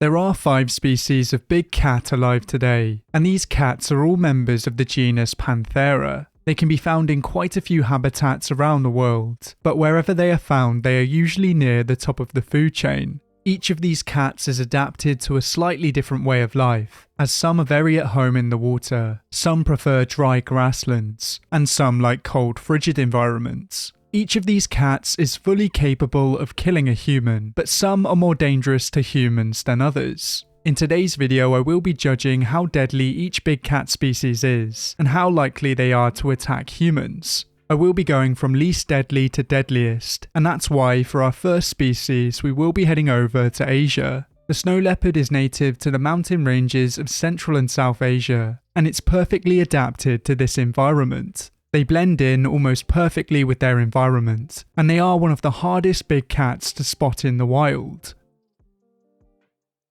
There are 5 species of big cat alive today, and these cats are all members of the genus Panthera. They can be found in quite a few habitats around the world, but wherever they are found, they are usually near the top of the food chain. Each of these cats is adapted to a slightly different way of life, as some are very at home in the water, some prefer dry grasslands, and some like cold, frigid environments. Each of these cats is fully capable of killing a human, but some are more dangerous to humans than others. In today's video, I will be judging how deadly each big cat species is, and how likely they are to attack humans. I will be going from least deadly to deadliest, and that's why for our first species we will be heading over to Asia. The snow leopard is native to the mountain ranges of Central and South Asia, and it's perfectly adapted to this environment. They blend in almost perfectly with their environment, and they are one of the hardest big cats to spot in the wild.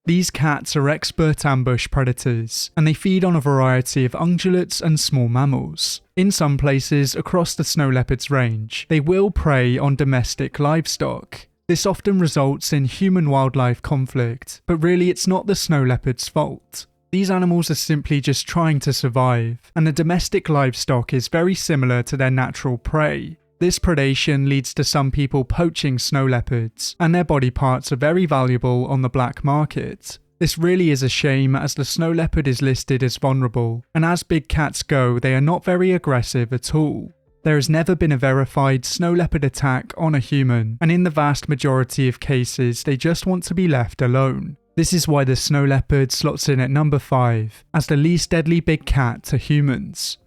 These cats are expert ambush predators, and they feed on a variety of ungulates and small mammals. In some places across the snow leopard's range, they will prey on domestic livestock. This often results in human-wildlife conflict, but really it's not the snow leopard's fault. These animals are simply just trying to survive, and the domestic livestock is very similar to their natural prey. This predation leads to some people poaching snow leopards, and their body parts are very valuable on the black market. This really is a shame, as the snow leopard is listed as vulnerable, and as big cats go, they are not very aggressive at all. There has never been a verified snow leopard attack on a human, and in the vast majority of cases, they just want to be left alone. This is why the snow leopard slots in at number 5, as the least deadly big cat to humans.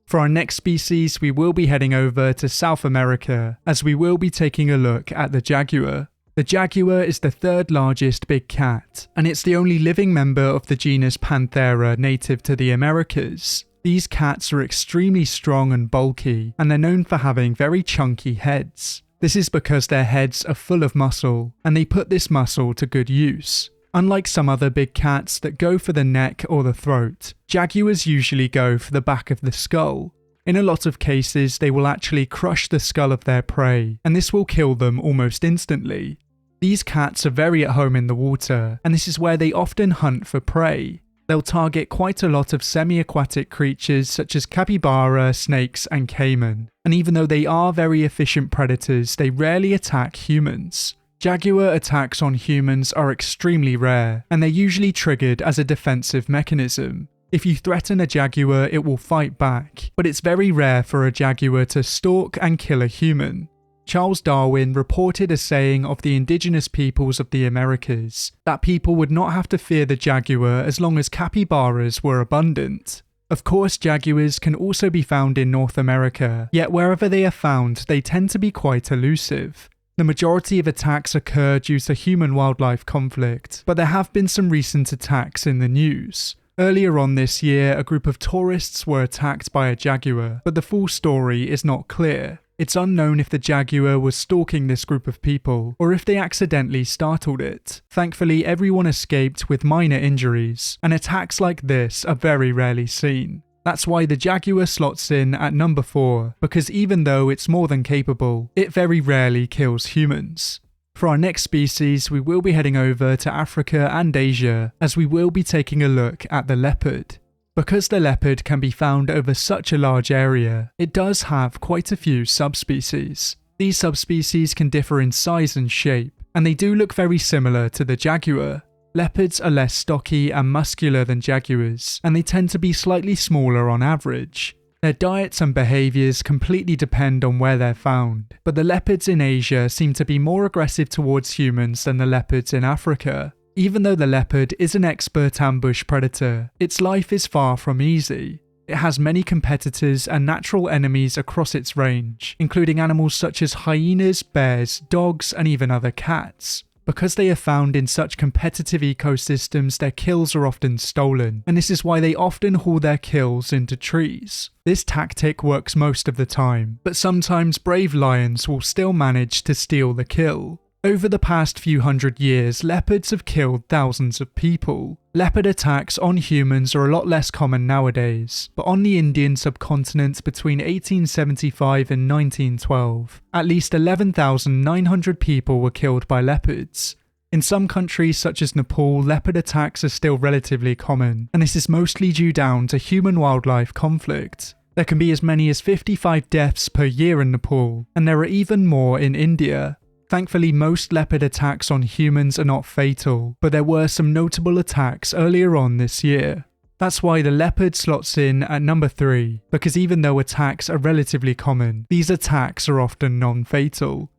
For our next species, we will be heading over to South America, as we will be taking a look at the jaguar. The jaguar is the 3rd largest big cat, and it's the only living member of the genus Panthera native to the Americas. These cats are extremely strong and bulky, and they're known for having very chunky heads. This is because their heads are full of muscle, and they put this muscle to good use. Unlike some other big cats that go for the neck or the throat, jaguars usually go for the back of the skull. In a lot of cases, they will actually crush the skull of their prey, and this will kill them almost instantly. These cats are very at home in the water, and this is where they often hunt for prey. They'll target quite a lot of semi-aquatic creatures such as capybara, snakes, and caiman, and even though they are very efficient predators, they rarely attack humans. Jaguar attacks on humans are extremely rare, and they're usually triggered as a defensive mechanism. If you threaten a jaguar, it will fight back, but it's very rare for a jaguar to stalk and kill a human. Charles Darwin reported a saying of the indigenous peoples of the Americas, that people would not have to fear the jaguar as long as capybaras were abundant. Of course, jaguars can also be found in North America, yet wherever they are found, they tend to be quite elusive. The majority of attacks occur due to human-wildlife conflict, but there have been some recent attacks in the news. Earlier on this year, a group of tourists were attacked by a jaguar, but the full story is not clear. It's unknown if the jaguar was stalking this group of people, or if they accidentally startled it. Thankfully, everyone escaped with minor injuries, and attacks like this are very rarely seen. That's why the jaguar slots in at number 4, because even though it's more than capable, it very rarely kills humans. For our next species, we will be heading over to Africa and Asia, as we will be taking a look at the leopard. Because the leopard can be found over such a large area, it does have quite a few subspecies. These subspecies can differ in size and shape, and they do look very similar to the jaguar. Leopards are less stocky and muscular than jaguars, and they tend to be slightly smaller on average. Their diets and behaviours completely depend on where they're found, but the leopards in Asia seem to be more aggressive towards humans than the leopards in Africa. Even though the leopard is an expert ambush predator, its life is far from easy. It has many competitors and natural enemies across its range, including animals such as hyenas, bears, dogs, and even other cats. Because they are found in such competitive ecosystems, their kills are often stolen, and this is why they often haul their kills into trees. This tactic works most of the time, but sometimes brave lions will still manage to steal the kill. Over the past few hundred years, leopards have killed thousands of people. Leopard attacks on humans are a lot less common nowadays, but on the Indian subcontinent between 1875 and 1912, at least 11,900 people were killed by leopards. In some countries such as Nepal, leopard attacks are still relatively common, and this is mostly due down to human-wildlife conflict. There can be as many as 55 deaths per year in Nepal, and there are even more in India. Thankfully, most leopard attacks on humans are not fatal, but there were some notable attacks earlier on this year. That's why the leopard slots in at number 3, because even though attacks are relatively common, these attacks are often non-fatal.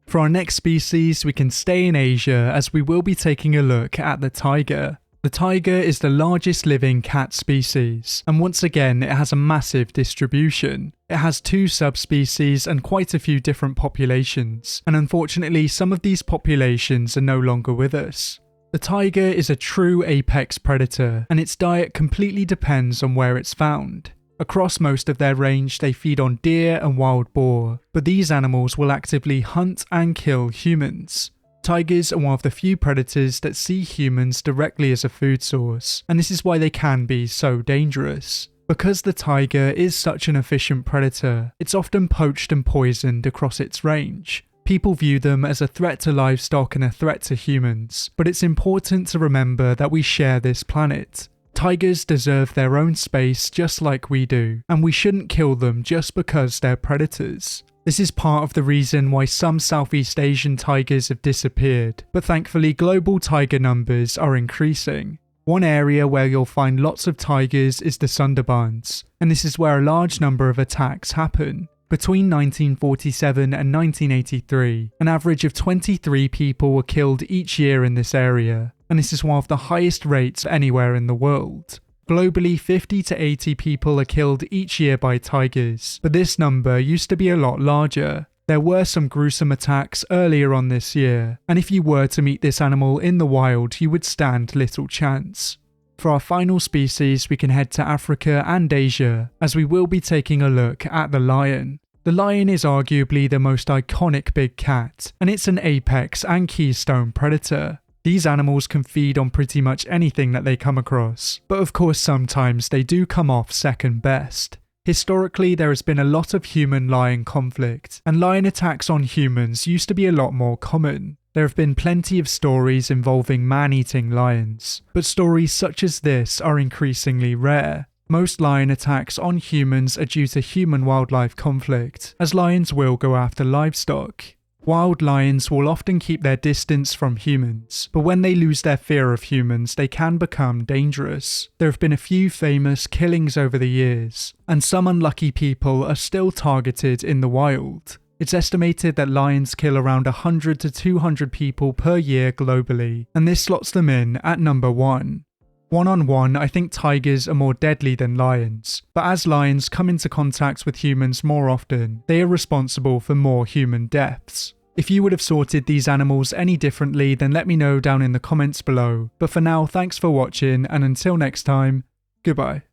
For our next species, we can stay in Asia as we will be taking a look at the tiger. The tiger is the largest living cat species, and once again it has a massive distribution. It has 2 subspecies and quite a few different populations, and unfortunately some of these populations are no longer with us. The tiger is a true apex predator, and its diet completely depends on where it's found. Across most of their range, they feed on deer and wild boar, but these animals will actively hunt and kill humans. Tigers are one of the few predators that see humans directly as a food source, and this is why they can be so dangerous. Because the tiger is such an efficient predator, it's often poached and poisoned across its range. People view them as a threat to livestock and a threat to humans, but it's important to remember that we share this planet. Tigers deserve their own space just like we do, and we shouldn't kill them just because they're predators. This is part of the reason why some Southeast Asian tigers have disappeared, but thankfully global tiger numbers are increasing. One area where you'll find lots of tigers is the Sundarbans, and this is where a large number of attacks happen. Between 1947 and 1983, an average of 23 people were killed each year in this area, and this is one of the highest rates anywhere in the world. Globally, 50 to 80 people are killed each year by tigers, but this number used to be a lot larger. There were some gruesome attacks earlier on this year, and if you were to meet this animal in the wild, you would stand little chance. For our final species, we can head to Africa and Asia, as we will be taking a look at the lion. The lion is arguably the most iconic big cat, and it's an apex and keystone predator. These animals can feed on pretty much anything that they come across, but of course sometimes they do come off second best. Historically, there has been a lot of human-lion conflict, and lion attacks on humans used to be a lot more common. There have been plenty of stories involving man-eating lions, but stories such as this are increasingly rare. Most lion attacks on humans are due to human-wildlife conflict, as lions will go after livestock. Wild lions will often keep their distance from humans, but when they lose their fear of humans, they can become dangerous. There have been a few famous killings over the years, and some unlucky people are still targeted in the wild. It's estimated that lions kill around 100 to 200 people per year globally, and this slots them in at number 1. One-on-one, I think tigers are more deadly than lions, but as lions come into contact with humans more often, they are responsible for more human deaths. If you would have sorted these animals any differently, then let me know down in the comments below. But for now, thanks for watching, and until next time, goodbye.